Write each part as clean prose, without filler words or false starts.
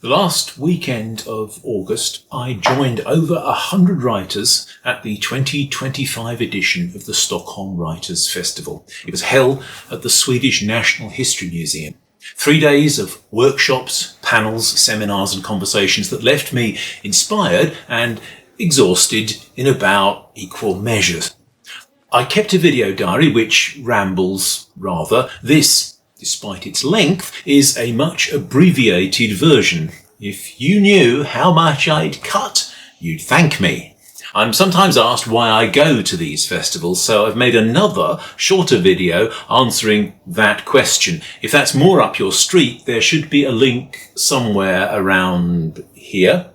The last weekend of August, I joined over 100 writers at the 2025 edition of the Stockholm Writers Festival. It was held at the Swedish National History Museum. 3 days of workshops, panels, seminars and conversations that left me inspired and exhausted in about equal measures. I kept a video diary which rambles rather. This, despite its length, is a much abbreviated version. If you knew how much I'd cut, you'd thank me. I'm sometimes asked why I go to these festivals, so I've made another shorter video answering that question. If that's more up your street, there should be a link somewhere around here,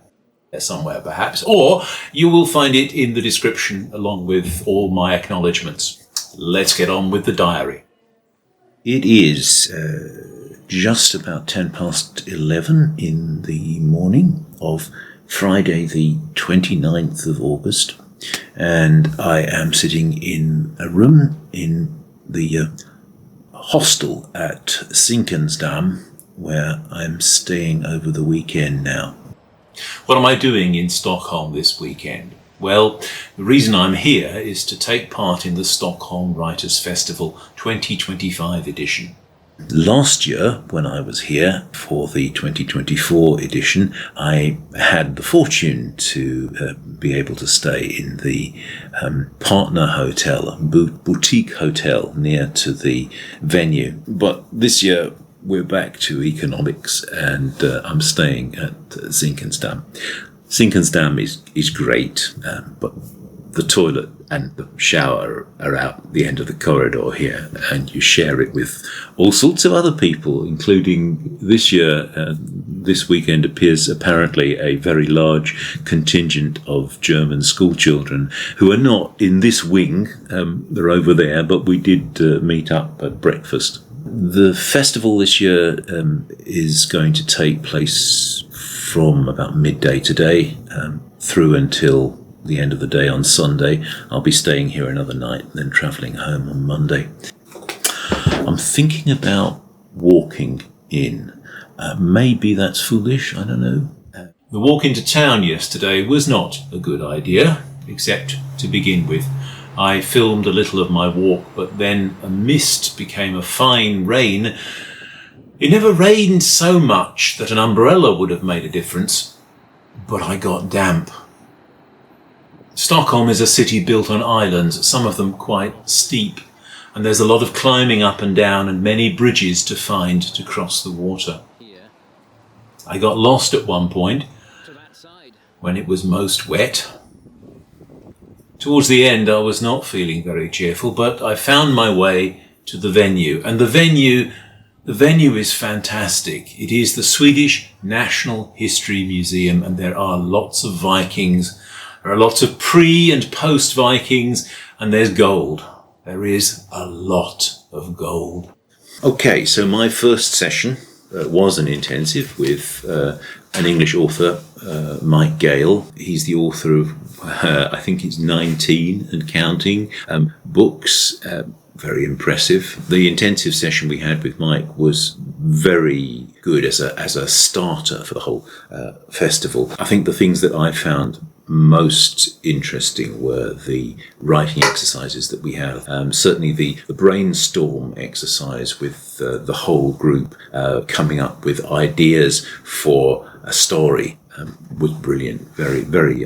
somewhere perhaps, or you will find it in the description along with all my acknowledgements. Let's get on with the diary. It is just about 11:10 in the morning of Friday the 29th of August, and I am sitting in a room in the hostel at Zinkensdamm, where I'm staying over the weekend now. What am I doing in Stockholm this weekend? Well, the reason I'm here is to take part in the Stockholm Writers Festival 2025 edition. Last year, when I was here for the 2024 edition, I had the fortune to be able to stay in the partner hotel, a boutique hotel near to the venue. But this year, we're back to economics, and I'm staying at Zinkensdamm. Zinkensdamm is great, but the toilet and the shower are out the end of the corridor here, and you share it with all sorts of other people, including this year, this weekend appears apparently a very large contingent of German school children who are not in this wing, they're over there, but we did meet up at breakfast. The festival this year is going to take place from about midday today through until the end of the day on Sunday. I'll be staying here another night and then travelling home on Monday. I'm thinking about walking in. Maybe that's foolish, I don't know. The walk into town yesterday was not a good idea, except to begin with. I filmed a little of my walk, but then a mist became a fine rain. It never rained so much that an umbrella would have made a difference, but I got damp. Stockholm is a city built on islands, some of them quite steep, and there's a lot of climbing up and down and many bridges to find to cross the water. I got lost at one point when it was most wet. Towards the end, I was not feeling very cheerful, but I found my way to the venue, and the venue is fantastic. It is the Swedish National History Museum, and there are lots of Vikings. There are lots of pre- and post-Vikings, and there's gold. There is a lot of gold. Okay, so my first session was an intensive with an English author, Mike Gayle. He's the author of, I think it's 19 and counting books. Very impressive. The intensive session we had with Mike was very good as a starter for the whole festival. I think the things that I found most interesting were the writing exercises that we had. Certainly the brainstorm exercise with the whole group coming up with ideas for a story was brilliant. Very, very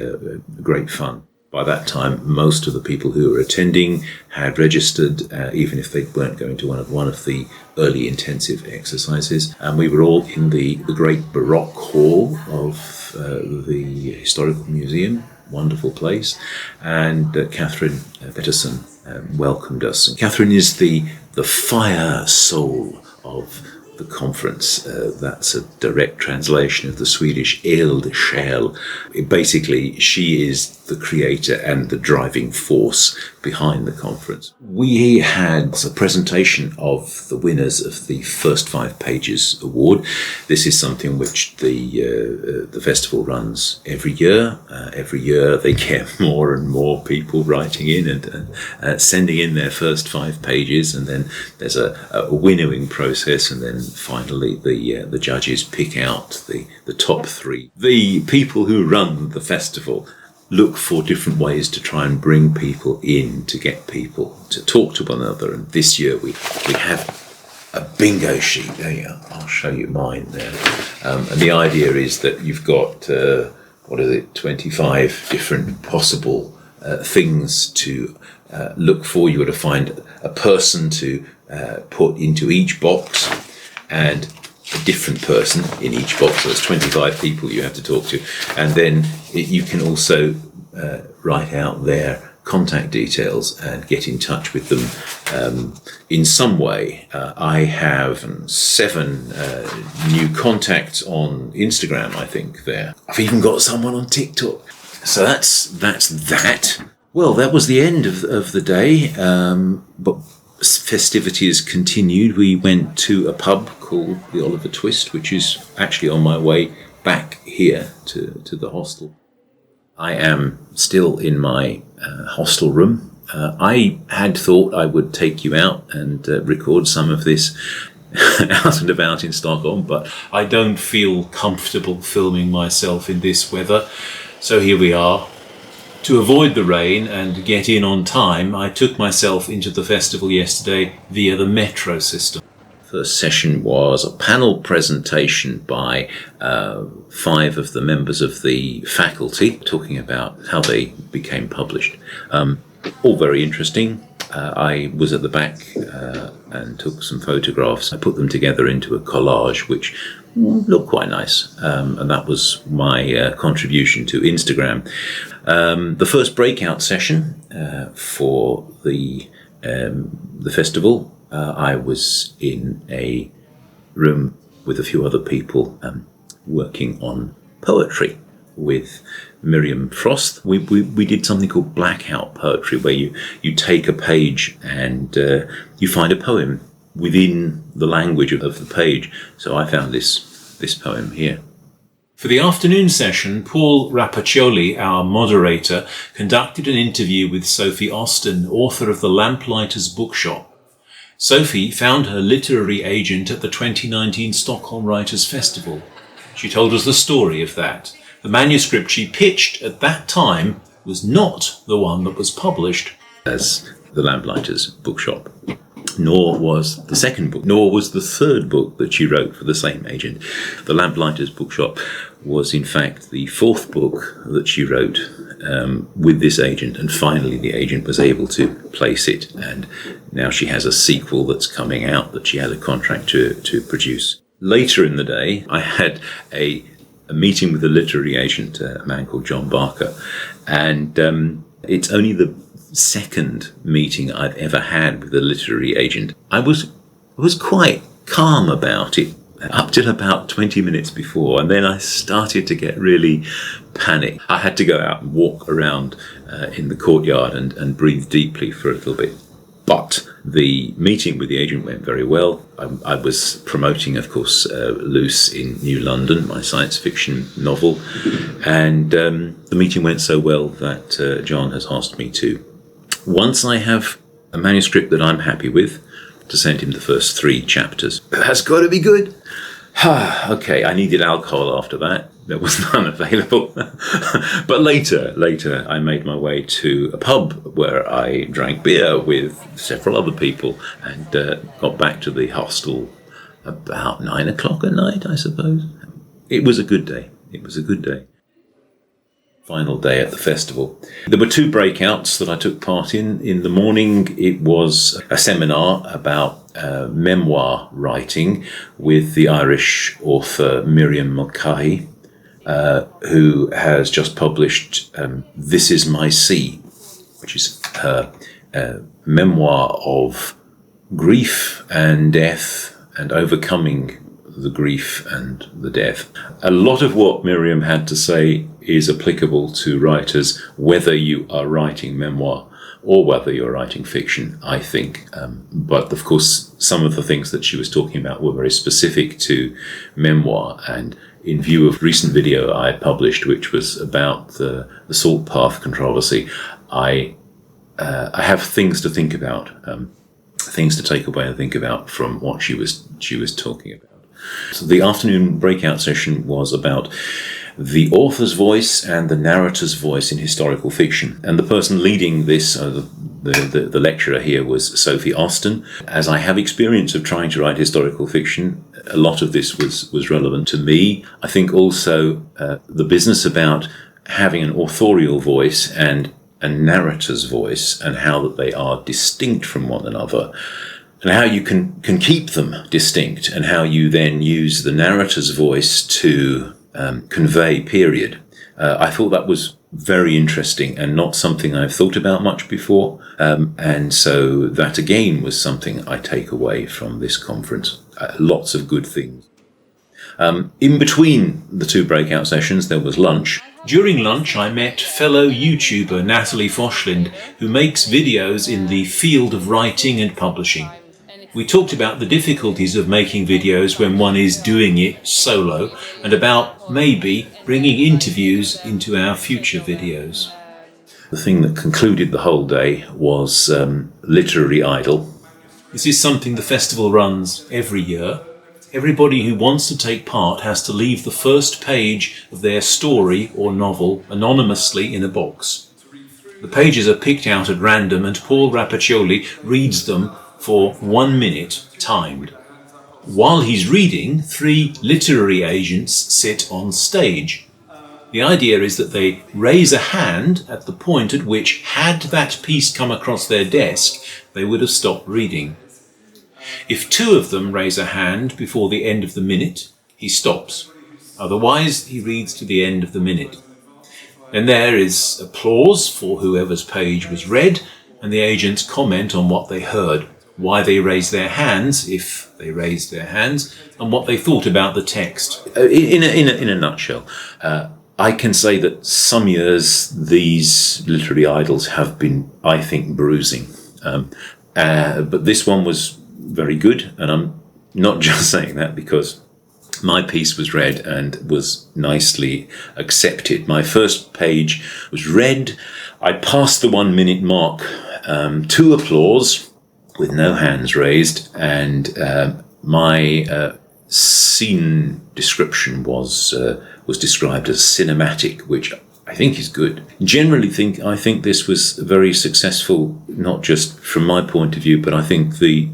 great fun. By that time, most of the people who were attending had registered, even if they weren't going to one of the early intensive exercises. And we were all in the great Baroque Hall of the Historical Museum, wonderful place. And Catherine Pettersson welcomed us. And Catherine is the fire soul of the conference. That's a direct translation of the Swedish eldsjäl. Basically, she is the creator and the driving force behind the conference. We had a presentation of the winners of the First 5 Pages Award. This is something which the festival runs every year. Every year they get more and more people writing in and sending in their first 5 pages, and then there's a winnowing process, and then finally the judges pick out the top 3. The people who run the festival look for different ways to try and bring people in, to get people to talk to one another. And this year we have a bingo sheet. There you go. I'll show you mine there. And the idea is that you've got, 25 different possible things to look for. You've got to find a person to put into each box, and a different person in each box. So it's 25 people you have to talk to. And then you can also write out their contact details and get in touch with them in some way. I have 7 new contacts on Instagram, I think, there. I've even got someone on TikTok. So that's that. Well, that was the end of the day, but festivities continued. We went to a pub called the Oliver Twist, which is actually on my way back here to the hostel. I am still in my hostel room. I had thought I would take you out and record some of this out and about in Stockholm, but I don't feel comfortable filming myself in this weather. So here we are. To avoid the rain and get in on time, I took myself into the festival yesterday via the Metro system. First session was a panel presentation by 5 of the members of the faculty, talking about how they became published. All very interesting. I was at the back and took some photographs. I put them together into a collage, which looked quite nice, and that was my contribution to Instagram. The first breakout session for the festival, I was in a room with a few other people working on poetry with Mirjam Frosth. We did something called Blackout poetry, where you take a page and you find a poem within the language of the page. So I found this poem here. For the afternoon session, Paul Rapacioli, our moderator, conducted an interview with Sophie Austin, author of The Lamplighters Bookshop. Sophie found her literary agent at the 2019 Stockholm Writers Festival. She told us the story of that. The manuscript she pitched at that time was not the one that was published as The Lamplighters Bookshop, nor was the second book, nor was the third book that she wrote for the same agent. The Lamplighters Bookshop was in fact the 4th book that she wrote with this agent, and finally the agent was able to place it, and now she has a sequel that's coming out that she had a contract to produce. Later in the day, I had a meeting with a literary agent, a man called John Barker, and it's only the second meeting I've ever had with a literary agent. I was quite calm about it up till about 20 minutes before, and then I started to get really panicked. I had to go out and walk around in the courtyard and breathe deeply for a little bit. But the meeting with the agent went very well. I was promoting, of course, Loose in New London, my science fiction novel, and the meeting went so well that John has asked me to, once I have a manuscript that I'm happy with, to send him the first 3 chapters. That's got to be good. Okay, I needed alcohol after that. There was none available. But later, I made my way to a pub where I drank beer with several other people and got back to the hostel about 9 o'clock at night, I suppose. It was a good day. Final day at the festival. There were 2 breakouts that I took part in. In the morning, it was a seminar about memoir writing with the Irish author Miriam Mulcahy, who has just published This Is My Sea, which is her memoir of grief and death and overcoming the grief and the death. A lot of what Miriam had to say is applicable to writers, whether you are writing memoir or whether you're writing fiction, I think. But of course, some of the things that she was talking about were very specific to memoir. And in view of recent video I published, which was about the salt path controversy, I have things to think about, things to take away and think about from what she was talking about. So the afternoon breakout session was about the author's voice and the narrator's voice in historical fiction. And the person leading this, the lecturer here, was Sophie Austin. As I have experience of trying to write historical fiction, a lot of this was relevant to me. I think also the business about having an authorial voice and a narrator's voice, and how that they are distinct from one another, and how you can keep them distinct, and how you then use the narrator's voice to convey period. I thought that was very interesting and not something I've thought about much before. And so that again was something I take away from this conference. Lots of good things. In between the two breakout sessions, there was lunch. During lunch, I met fellow YouTuber Natalie Forslind, who makes videos in the field of writing and publishing. We talked about the difficulties of making videos when one is doing it solo, and about maybe bringing interviews into our future videos. The thing that concluded the whole day was Literary Idol. This is something the festival runs every year. Everybody who wants to take part has to leave the first page of their story or novel anonymously in a box. The pages are picked out at random, and Paul Rapacioli reads them for 1 minute, timed. While he's reading, 3 literary agents sit on stage. The idea is that they raise a hand at the point at which, had that piece come across their desk, they would have stopped reading. If 2 of them raise a hand before the end of the minute, he stops. Otherwise, he reads to the end of the minute. Then there is applause for whoever's page was read, and the agents comment on what they heard, why they raised their hands, if they raised their hands, and what they thought about the text. In a nutshell, I can say that some years these literary idols have been, I think, bruising. But this one was very good, and I'm not just saying that because my piece was read and was nicely accepted. My first page was read. I passed the 1 minute mark to applause, with no hands raised, and my scene description was described as cinematic, which I think is good. Generally, I think this was very successful, not just from my point of view, but I think the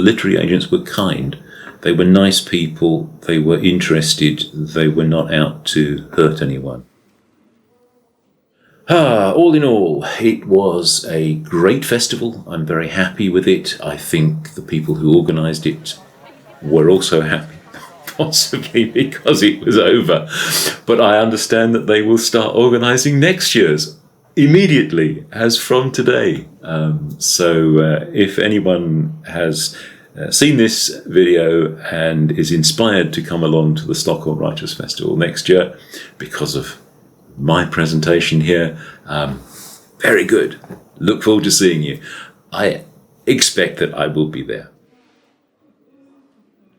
literary agents were kind. They were nice people. They were interested. They were not out to hurt anyone. All in all, it was a great festival. I'm very happy with it. I think the people who organised it were also happy, possibly because it was over. But I understand that they will start organising next year's immediately, as from today. So if anyone has seen this video and is inspired to come along to the Stockholm Writers Festival next year because of my presentation here, very good. Look forward to seeing you. I expect that I will be there.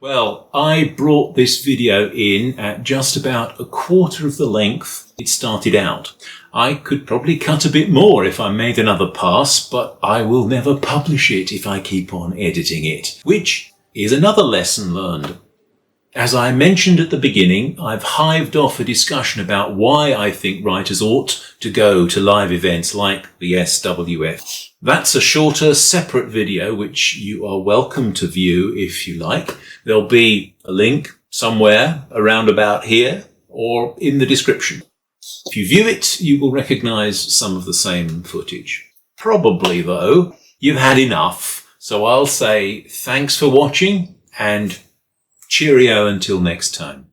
Well, I brought this video in at just about 1/4 of the length it started out. I could probably cut a bit more if I made another pass, but I will never publish it if I keep on editing it, which is another lesson learned. As I mentioned at the beginning, I've hived off a discussion about why I think writers ought to go to live events like the SWF. That's a shorter, separate video which you are welcome to view if you like. There'll be a link somewhere around about here or in the description. If you view it, you will recognise some of the same footage. Probably, though, you've had enough, so I'll say thanks for watching and cheerio until next time.